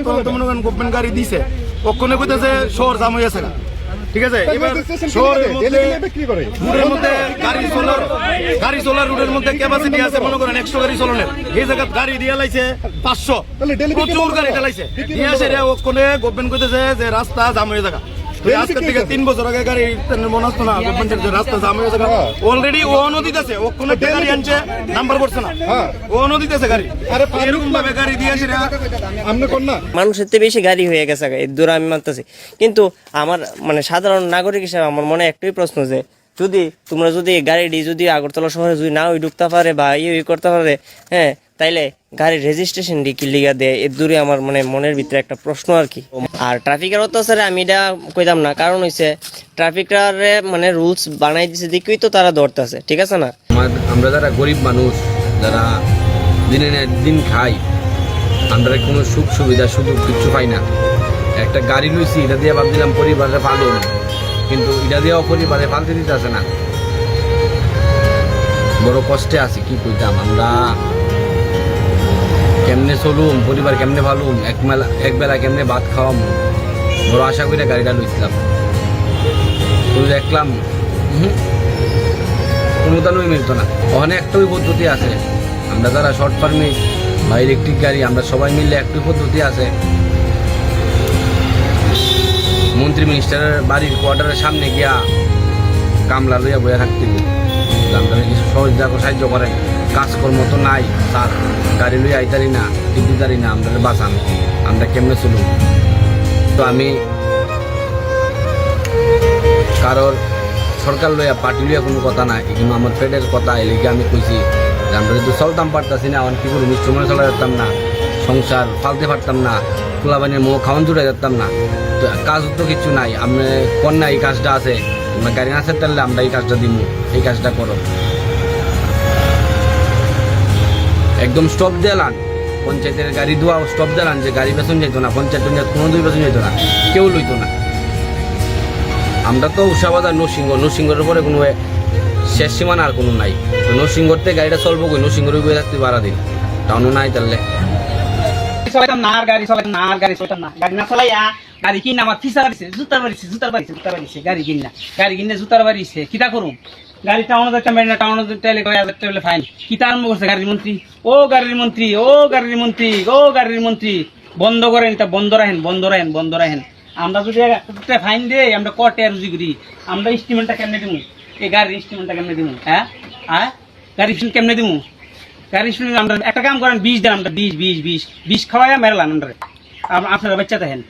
তখন তো মনে করেন গভর্নমেন্ট গাড়ি দিছে ওখানে কইতেছে শহর জাম হয়ে আছে না, ঠিক আছে। এবার শহরের মধ্যে রুটের মধ্যে গাড়ি চলার রুটের মধ্যে ক্যাপাসিটি আছে মনে করেন 100 গাড়ি চলনের, এই জায়গা গাড়ি দিয়ে লাইছে 500, প্রচুর গাড়ি চালাইছে নিয়ে আসে রে ওখানে গভর্নমেন্ট কইতেছে যে রাস্তা জাম হয়ে যাবে। আজকে থেকে 3 বছর আগে গাড়ি মনে আসতো না গভর্নমেন্টের যে রাস্তা জাম হয়ে যাবে, অলরেডি ও নদীতে আছে ওখানে গাড়ি আনছে নাম্বার করছে না, ও নদীতে আছে গাড়ি, আরে এরকম ভাবে গাড়ি দিয়ে আসে আমনে কোন না মানুষের চেয়ে বেশি গাড়ি হয়ে গেছে এই দূর আমি মানতেছি। কিন্তু আমার মানে সাধারণ নাগরিক হিসেবে আমার মনে একটাই প্রশ্ন যে যদি তোমরা যদি গাড়িটি যদি আগরতলা শহরে যদি না ওই ঢুকতে পারে বা করতে পারে, হ্যাঁ, তাইলে গাড়ির রেজিস্ট্রেশন কি লিগা দেয় এর দূরে আমার মানে মনের ভিতরে একটা প্রশ্ন আর কি। আর ট্রাফিকের অত্যাচারে আমি এটা কইতাম না, কারণ হইছে ট্রাফিকারে মানে রুলস বানাই দিছে দেখেই তো তারা ধরতেছে, ঠিক আছে না। আমরা যারা গরিব মানুষ যারা দিনে দিন খাই, আমরা কোনো সুখ সুবিধা সুযোগ কিছু পাই না। একটা গাড়ি লইছি এটা দিয়ে ভাবছিলাম পরিবারে পালন, কিন্তু এটা দিয়েও পরিবারে পালতে দিতে আসে না, বড় কষ্টে আছি। কি কইতাম আমরা কেমনে চলুম, পরিবার কেমনে ভালুম, এক বেলা কেমনে ভাত খাওয়াম, বড় আশা করে গাড়িটা লইছিলাম। দেখলাম কোনোদানই মিলত না। ওখানে একটাই পদ্ধতি আছে, আমরা যারা শর্ট পারমিট বা ইলেকট্রিক গাড়ি আমরা সবাই মিললে একটাই পদ্ধতি আছে, মন্ত্রী মিনিস্টারের বাড়ির কোয়ার্টারের সামনে গিয়া কামলা লইয়া বইয়া থাকতে আমরা কিছু সাহায্য করেন। কাজকর্ম তো নাই স্যার, গাড়ি লইয়া আইতারি না, দিতারি না, আমরা বাঁচান, আমরা কেমনে চলুন। তো আমি কারোর সরকার লইয়া পার্টি লইয়া কোনো কথা নাই, কিন্তু আমার পেটের কথা এলিকে আমি কইছি যে আমরা যদি চলতাম পারতাছি না, আমার কি করে মিশ্রমে চলা যেতাম না, সংসার ফালতে পারতাম না, পোলাবানের মুখ খাওয়ান জুড়ে যেতাম না। তো কাজ তো কিছু নাই, আপনি কর না এই কাজটা আছে, আমরা গাড়ি না আছে তাহলে আমরা এই কাজটা দিব, এই কাজটা করো। একদম স্টপ দিলান, পঞ্চায়েতের গাড়ি ধোয়া স্টপ দিলান, যে গাড়ি বেতন যেত না, পঞ্চায়েত কোনো দুই বেতন যেত না, কেউ লইত না। আমরা তো উষাবাজার নরসিংহের উপরে কোনো শেষ সীমানা আর কোনো নাই। তো নরসিংহতে গাড়িটা চলবো কই, নরসিংহের বয়ে থাকতে বাড়া দিন, টাউনও নাই তাহলে চলাইতাম না, আর গাড়ি চলাইতাম না, আর গাড়ি চলতাম না। গাড়ি না চলাইয়া গাড়ি কিনা আমার ফিসা বাড়িছে, জুতার বাড়িছে গাড়ি কিনে জুতার বাড়িছে, কিতা করুম? গাড়ি টাউনে যাইতাম না, টাউনে টেলে ফাইন। কিতা আরম্ভ করছে গাড়ির মন্ত্রী, ও গাড়ির মন্ত্রী, ও গাড়ির মন্ত্রী, ও গাড়ির মন্ত্রী, বন্ধ করেন এটা, বন্ধ রাখেন। আমরা যদি একটা ফাইন দেই, আমরা কটে রুজি করি, আমরা ইনস্ট্রুমেন্টটা কেমনে দিব? এই গাড়ির ইনস্ট্রুমেন্টটা কেমনে দিব? হ্যাঁ গাড়ি কেমনে দিব? গাড়ি শুনে আমরা একটা কাম করেন, 20 দেন, আমরা 20 খাওয়াইয়া মেরালাম আমরা, আপনারা বাচ্চা দেখেন।